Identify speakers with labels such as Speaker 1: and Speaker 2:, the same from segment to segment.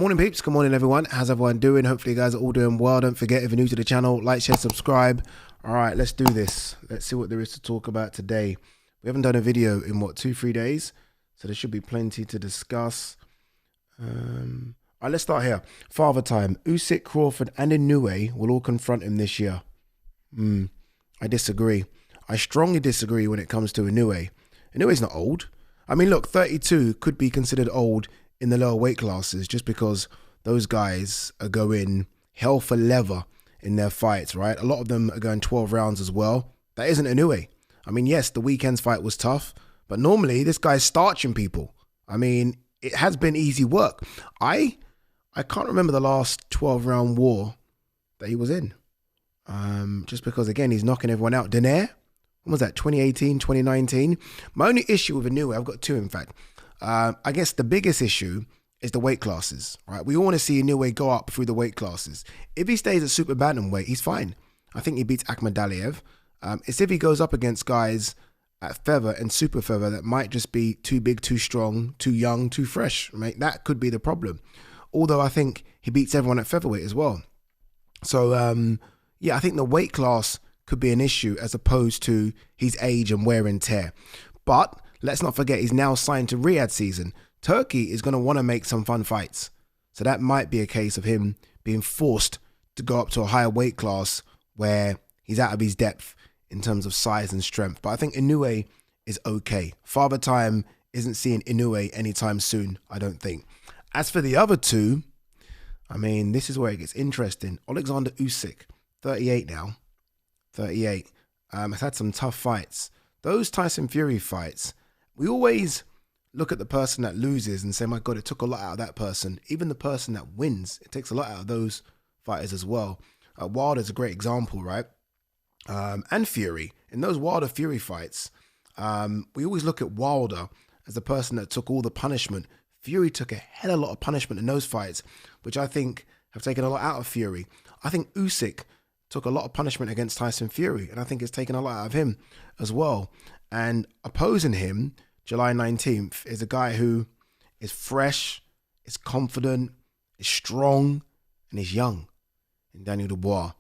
Speaker 1: Morning peeps, good morning everyone. How's everyone doing? Hopefully you guys are all doing well. Don't forget, if you're new to the channel, like, share, subscribe. All right, let's do this. Let's see what there is to talk about today. We haven't done a video in what, 2-3 days? So there should be plenty to discuss. All right, let's start here. Father time. Usyk, Crawford and Inoue will all confront him this year. I disagree. I strongly disagree when it comes to Inoue. Inoue's not old. I mean, look, 32 could be considered old in the lower weight classes just because those guys are going hell for leather in their fights, right? A lot of them are going 12 rounds as well. That isn't Inoue. I mean, yes, the weekend's fight was tough, but normally this guy's starching people. I mean, it has been easy work. I can't remember the last 12-round war that he was in. Just because, again, he's knocking everyone out. Denaire, when was that, 2018, 2019? My only issue with Inoue, I've got two, in fact. I guess the biggest issue is the weight classes, right? We all want to see Inoue go up through the weight classes. If he stays at super bantamweight, he's fine. I think he beats Akhmadaliev. It's if he goes up against guys at feather and super feather that might just be too big, too strong, too young, too fresh, right? That could be the problem. Although I think he beats everyone at featherweight as well. So, yeah, I think the weight class could be an issue as opposed to his age and wear and tear. But let's not forget, he's now signed to Riyadh season. Turkey is going to want to make some fun fights. So that might be a case of him being forced to go up to a higher weight class where he's out of his depth in terms of size and strength. But I think Inoue is okay. Father time isn't seeing Inoue anytime soon, I don't think. As for the other two, I mean, this is where it gets interesting. Alexander Usyk, 38 now. 38. Has had some tough fights. Those Tyson Fury fights, we always look at the person that loses and say, my God, it took a lot out of that person. Even the person that wins, it takes a lot out of those fighters as well. Wilder's a great example, right? And Fury. In those Wilder Fury fights, we always look at Wilder as the person that took all the punishment. Fury took a hell of a lot of punishment in those fights, which I think have taken a lot out of Fury. I think Usyk took a lot of punishment against Tyson Fury, and I think it's taken a lot out of him as well. And opposing him, July 19th, is a guy who is fresh, is confident, is strong, and is young, in Daniel Dubois.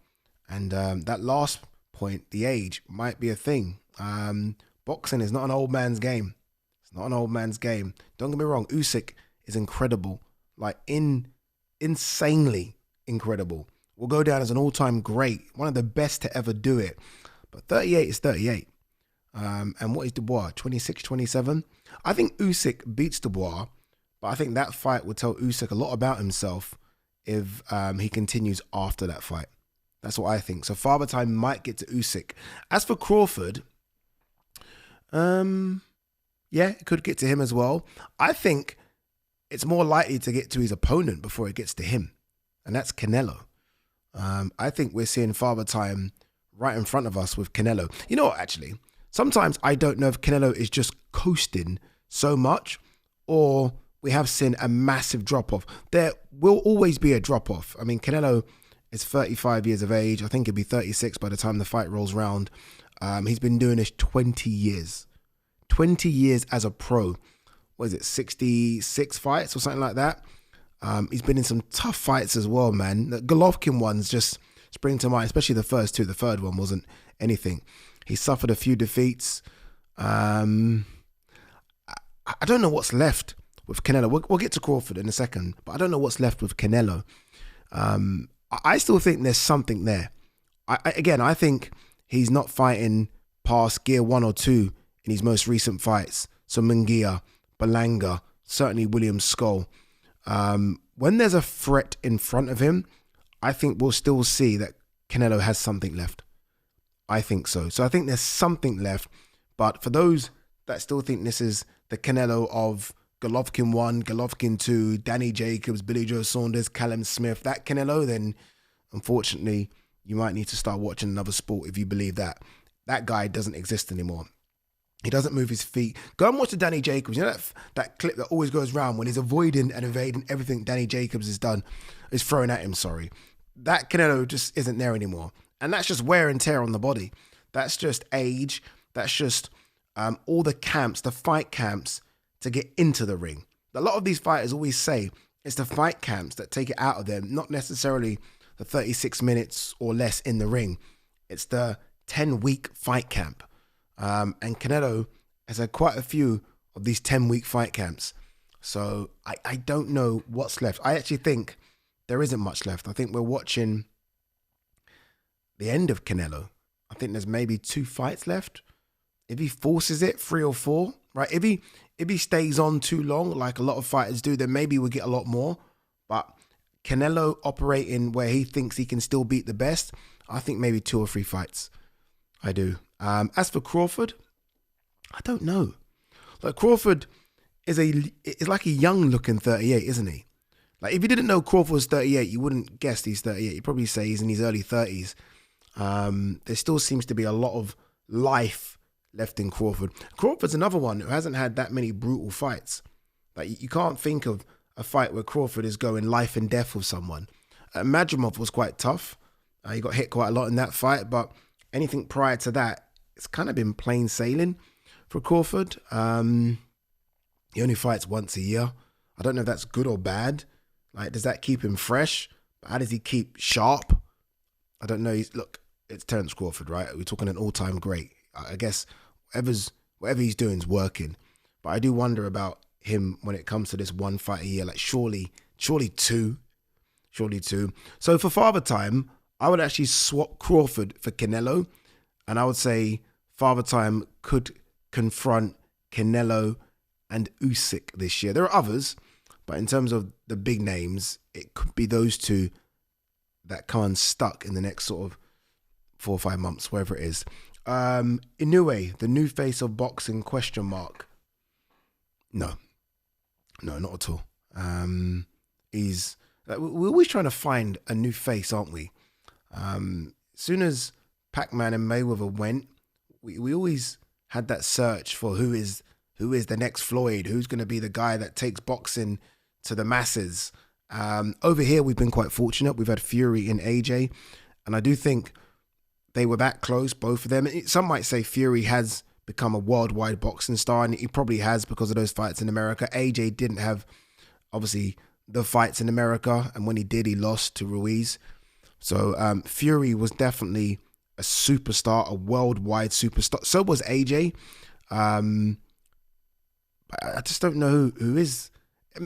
Speaker 1: And that last point, the age, might be a thing. Boxing is not an old man's game. It's not an old man's game. Don't get me wrong, Usyk is incredible, like insanely incredible. Will go down as an all-time great, one of the best to ever do it. But 38 is 38. And what is Dubois? 26, 27? I think Usyk beats Dubois, but I think that fight will tell Usyk a lot about himself if he continues after that fight. That's what I think. So father time might get to Usyk. As for Crawford, yeah, it could get to him as well. I think it's more likely to get to his opponent before it gets to him, and that's Canelo. I think we're seeing father time right in front of us with Canelo. You know what, actually? Sometimes I don't know if Canelo is just coasting so much or we have seen a massive drop-off. There will always be a drop-off. I mean, Canelo is 35 years of age. I think he'll be 36 by the time the fight rolls round. He's been doing this 20 years. 20 years as a pro. What is it, 66 fights or something like that? He's been in some tough fights as well, man. The Golovkin ones just spring to mind, especially the first two. The third one wasn't anything. He suffered a few defeats. I don't know what's left with Canelo. We'll get to Crawford in a second, but I don't know what's left with Canelo. I still think there's something there. I think he's not fighting past gear 1 or 2 in his most recent fights. So Munguia, Berlanga, certainly William Skull. When there's a threat in front of him, I think we'll still see that Canelo has something left. I think so. So I think there's something left. But for those that still think this is the Canelo of Golovkin 1, Golovkin 2, Danny Jacobs, Billy Joe Saunders, Callum Smith, that Canelo, then unfortunately you might need to start watching another sport if you believe that. That guy doesn't exist anymore. He doesn't move his feet. Go and watch the Danny Jacobs. You know that clip that always goes around when he's avoiding and evading everything Danny Jacobs has done, is throwing at him, sorry. That Canelo just isn't there anymore. And that's just wear and tear on the body. That's just age. That's just all the camps, the fight camps to get into the ring. A lot of these fighters always say, It's the fight camps that take it out of them, not necessarily the 36 minutes or less in the ring. It's the 10-week fight camp. And Canelo has had quite a few of these 10-week fight camps. So I don't know what's left. I actually think there isn't much left. I think we're watching the end of Canelo. I think there's maybe 2 fights left. If he forces it, 3 or 4, right? If he stays on too long, like a lot of fighters do, then maybe we'll get a lot more. But Canelo operating where he thinks he can still beat the best, I think maybe 2 or 3 fights. I do. As for Crawford, I don't know. Like Crawford is like a young looking 38, isn't he? Like if you didn't know Crawford was 38, you wouldn't guess he's 38. You'd probably say he's in his early 30s. There still seems to be a lot of life left in Crawford. Crawford's another one who hasn't had that many brutal fights. Like you can't think of a fight where Crawford is going life and death with someone. Madrimov was quite tough. He got hit quite a lot in that fight, but anything prior to that, it's kind of been plain sailing for Crawford. He only fights once a year. I don't know if that's good or bad. Like, does that keep him fresh? How does he keep sharp? I don't know. Look, it's Terrence Crawford, right? We're talking an all-time great. I guess whatever he's doing is working. But I do wonder about him when it comes to this 1 fight a year. Like, surely 2. Surely 2. So for Father Time, I would actually swap Crawford for Canelo. And I would say Father Time could confront Canelo and Usyk this year. There are others, but in terms of the big names, it could be those 2 that come unstuck in the next sort of 4 or 5 months, wherever it is. Inoue, the new face of boxing, ? No, not at all. We're always trying to find a new face, aren't we? As soon as Pac-Man and Mayweather went, we always had that search for who is the next Floyd, who's going to be the guy that takes boxing to the masses. Over here, we've been quite fortunate. We've had Fury and AJ, and I do think they were that close, both of them. Some might say Fury has become a worldwide boxing star, and he probably has because of those fights in America. AJ didn't have, obviously, the fights in America, and when he did, he lost to Ruiz. So Fury was definitely a superstar, a worldwide superstar. So was AJ. I just don't know who is.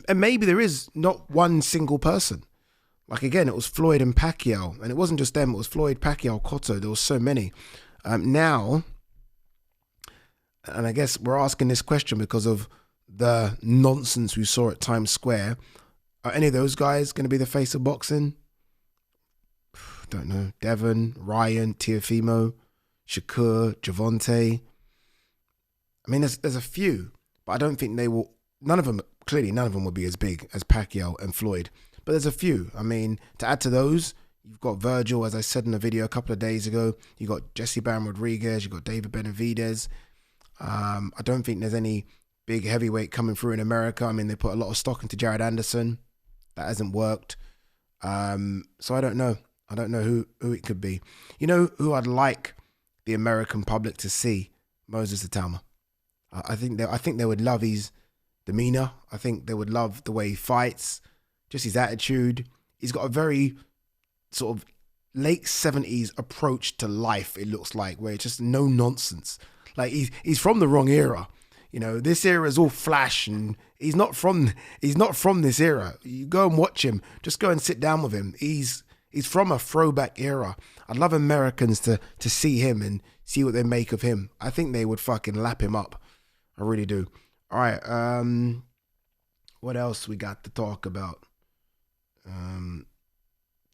Speaker 1: And maybe there is not one single person. Like, again, it was Floyd and Pacquiao. And it wasn't just them. It was Floyd, Pacquiao, Cotto. There was so many. Now, and I guess we're asking this question because of the nonsense we saw at Times Square. Are any of those guys going to be the face of boxing? Don't know. Devon, Ryan, Teofimo, Shakur, Javante. I mean, there's a few, but I don't think they will. None of them will be as big as Pacquiao and Floyd. But there's a few. I mean, to add to those, you've got Virgil, as I said in the video a couple of days ago. You got Jesse Baron Rodriguez. You got David Benavidez. I don't think there's any big heavyweight coming through in America. I mean, they put a lot of stock into Jared Anderson. That hasn't worked. So I don't know. I don't know who it could be. You know who I'd like the American public to see? Moses Atama. I think they would love his demeanor. I think they would love the way he fights, just his attitude. He's got a very sort of late 70s approach to life, it looks like, where it's just no nonsense. Like he's from the wrong era. You know, this era is all flash, and he's not from this era. You go and watch him. Just go and sit down with him. He's from a throwback era. I'd love Americans to see him and see what they make of him. I think they would fucking lap him up. I really do. All right. What else we got to talk about?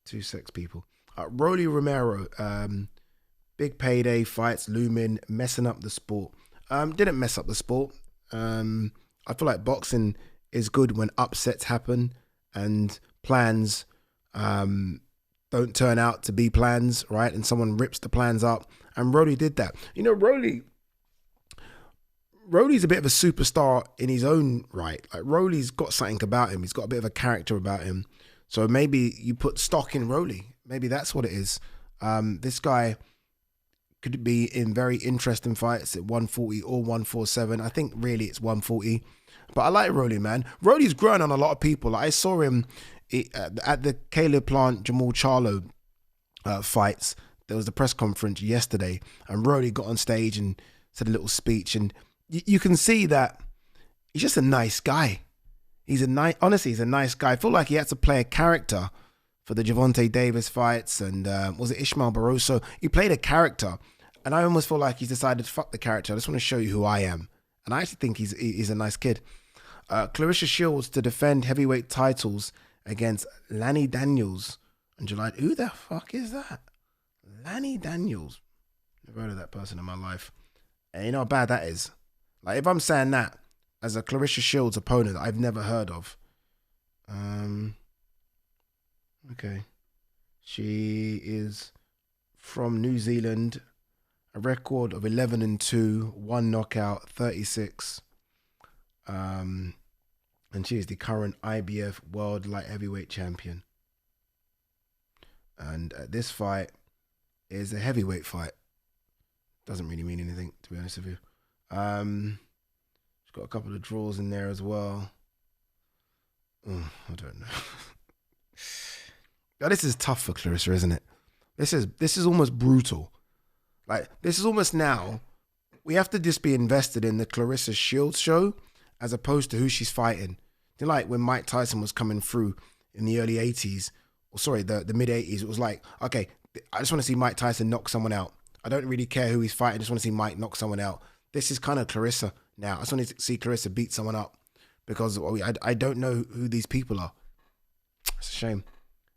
Speaker 1: 2 sex people. Roelly Romero. Big payday fights looming, messing up the sport. Didn't mess up the sport. I feel like boxing is good when upsets happen and plans don't turn out to be plans, right? And someone rips the plans up. And Roelly did that. You know, Roelly's a bit of a superstar in his own right. Like, Roelly's got something about him. He's got a bit of a character about him. So maybe you put stock in Roelly. Maybe that's what it is. This guy could be in very interesting fights at 140 or 147. I think really it's 140. But I like Roelly, man. Roelly's grown on a lot of people. Like I saw him at the Caleb Plant, Jamal Charlo fights. There was the press conference yesterday, and Roelly got on stage and said a little speech. And you can see that he's just a nice guy. Honestly, he's a nice guy. I feel like he had to play a character for the Gervonta Davis fights and was it Ishmael Barroso? He played a character, and I almost feel like he's decided, fuck the character. I just want to show you who I am. And I actually think he's a nice kid. Clarissa Shields to defend heavyweight titles against Lanny Daniels on July. Who the fuck is that? Lanny Daniels. Never heard of that person in my life. And you know how bad that is? Like if I'm saying that as a Clarissa Shields opponent that I've never heard of. Okay. She is from New Zealand. A record of 11-2, 1 knockout, 36. And she is the current IBF World Light Heavyweight Champion. And this fight is a heavyweight fight. Doesn't really mean anything, to be honest with you. She's got a couple of draws in there as well. I don't know. Now, this is tough for Clarissa, isn't it? This is almost brutal. Like, this is almost now, we have to just be invested in the Clarissa Shields show as opposed to who she's fighting. You know, like when Mike Tyson was coming through in the early 80s, or sorry, the mid 80s, it was like, okay, I just want to see Mike Tyson knock someone out. I don't really care who he's fighting. I just want to see Mike knock someone out. This is kind of Clarissa now. I just want to see Clarissa beat someone up because I don't know who these people are. It's a shame.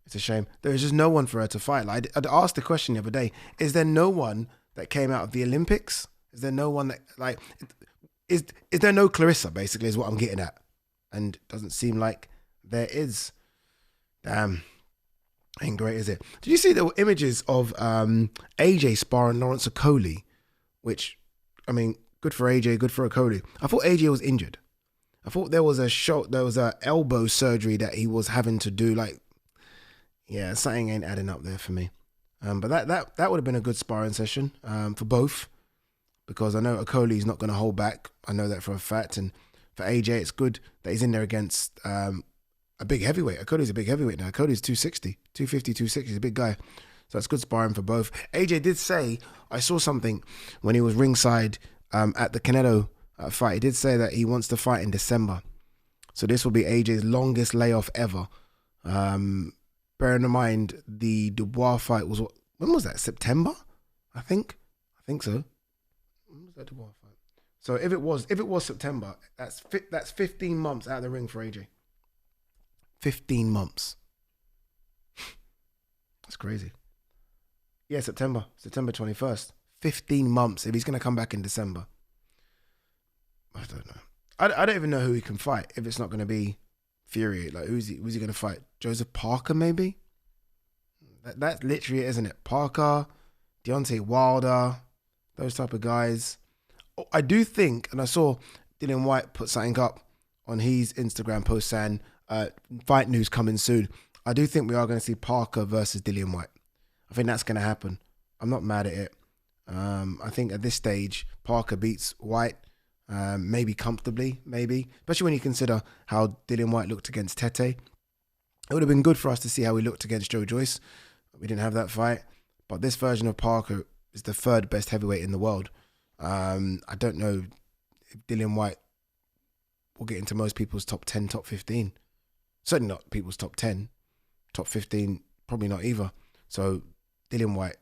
Speaker 1: It's a shame. There is just no one for her to fight. Like, I'd asked the question the other day, is there no one that came out of the Olympics? Is there no one that, like, is there no Clarissa, basically, is what I'm getting at. And it doesn't seem like there is. Damn. Ain't great, is it? Did you see the images of AJ sparring Lawrence Okoli? Which, I mean, good for AJ, good for Okoli. I thought AJ was injured. I thought there was a elbow surgery that he was having to do. Like, yeah, something ain't adding up there for me. But that would have been a good sparring session for both, because I know Okoli's not going to hold back. I know that for a fact. And for AJ, it's good that he's in there against a big heavyweight. Okoli's a big heavyweight now. Okoli's 260, 250, 260. He's a big guy. So it's good sparring for both. AJ did say, I saw something when he was ringside at the Canelo fight. He did say that he wants to fight in December. So this will be AJ's longest layoff ever. Bearing in mind, the Dubois fight was, when was that? September? I think so. When was that Dubois fight? So if it was September, that's 15 months out of the ring for AJ. 15 months. That's crazy. Yeah, September 21st. 15 months if he's going to come back in December. I don't know. I don't even know who he can fight if it's not going to be Fury. Like, who's he going to fight? Joseph Parker, maybe? That's literally it, isn't it? Parker, Deontay Wilder, those type of guys. I do think, and I saw Dillian Whyte put something up on his Instagram post saying, fight news coming soon. I do think we are going to see Parker versus Dillian Whyte. I think that's going to happen. I'm not mad at it. I think at this stage, Parker beats Whyte, maybe comfortably, maybe. Especially when you consider how Dillian Whyte looked against Tete. It would have been good for us to see how he looked against Joe Joyce. We didn't have that fight. But this version of Parker is the third best heavyweight in the world. I don't know if Dillian Whyte will get into most people's top 10, top 15. Certainly not people's top 10. Top 15, probably not either. So Dillian Whyte,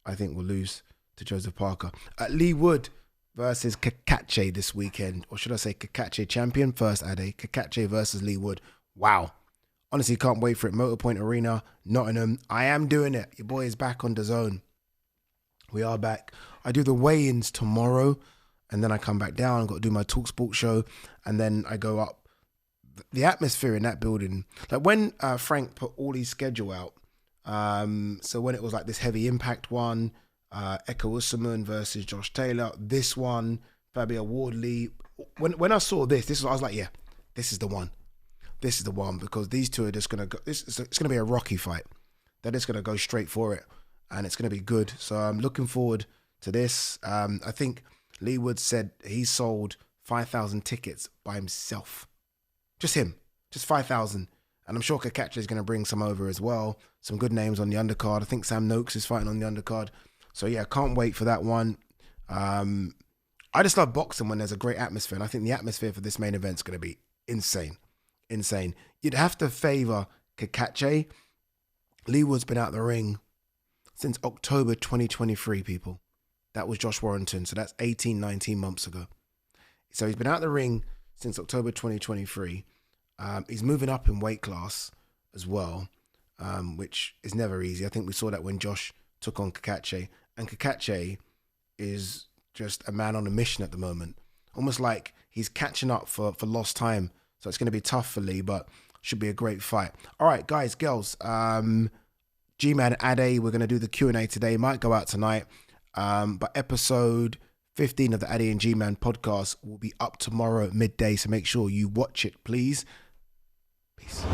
Speaker 1: I think, will lose to Joseph Parker. Lee Wood versus Kakache this weekend. Or should I say Kakache champion? First, Ade. Kakache versus Lee Wood. Wow. Honestly, can't wait for it. Motorpoint Arena, Nottingham. I am doing it. Your boy is back on DAZN. We are back. I do the weigh-ins tomorrow, and then I come back down. I've got to do my TalkSport show, and then I go up. The atmosphere in that building, like when Frank put all his schedule out, so when it was like this heavy impact one, Echo Usman versus Josh Taylor, this one, Fabio Wardley. When I saw this, I was like, yeah, this is the one. This is the one, because these two are just going to go, it's going to be a rocky fight. They're just going to go straight for it, and it's going to be good. So I'm looking forward to this. I think Lee Woods said he sold 5,000 tickets by himself. Just him. Just 5,000. And I'm sure Kakacha is going to bring some over as well. Some good names on the undercard. I think Sam Noakes is fighting on the undercard. So yeah, can't wait for that one. I just love boxing when there's a great atmosphere. And I think the atmosphere for this main event is going to be insane. Insane. You'd have to favor Kakacha. Lee Woods been out the ring since October 2023, people. That was Josh Warrington. So that's 18, 19 months ago. So he's been out the ring since October 2023. He's moving up in weight class as well, which is never easy. I think we saw that when Josh took on Kakacha. And Kakacha is just a man on a mission at the moment. Almost like he's catching up for lost time. So it's going to be tough for Lee, but should be a great fight. All right, guys, girls. G-Man Ade, we're going to do the Q&A today. Might go out tonight. But episode 15 of the Ade and G-Man podcast will be up tomorrow at midday. So make sure you watch it, please. Peace.